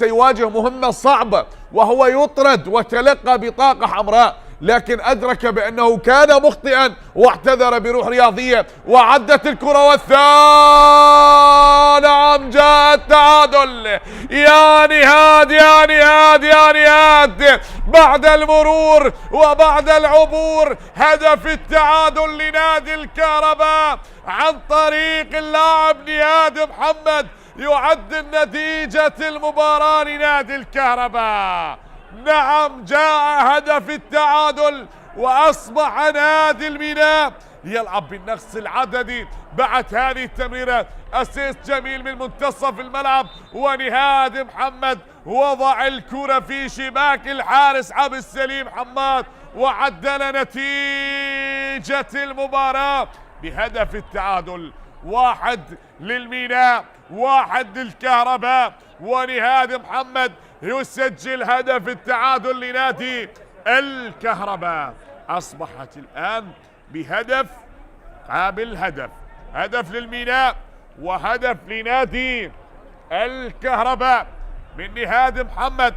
سيواجه مهمة صعبة وهو يطرد وتلقى بطاقة حمراء، لكن أدرك بأنه كان مخطئا واعتذر بروح رياضية وعدت الكرة نعم جاء التعادل. يا نهاد يا نهاد يا نهاد، بعد المرور وبعد العبور هدف التعادل لنادي الكهرباء عن طريق اللاعب نهاد محمد يعدل نتيجة المباراة لنادي الكهرباء. نعم جاء هدف التعادل وأصبح نادي الميناء يلعب بالنقص العددي بعد هذه التمريرات. أسيست جميل من منتصف الملعب ونهاد محمد وضع الكرة في شباك الحارس عبد السليم حماد وعدل نتيجة المباراة بهدف التعادل. 1 للميناء 1 للكهرباء، ونهاد محمد يسجل هدف التعادل لنادي الكهرباء. أصبحت الآن بهدف قابل هدف، هدف للميناء وهدف لنادي الكهرباء من نهاد محمد.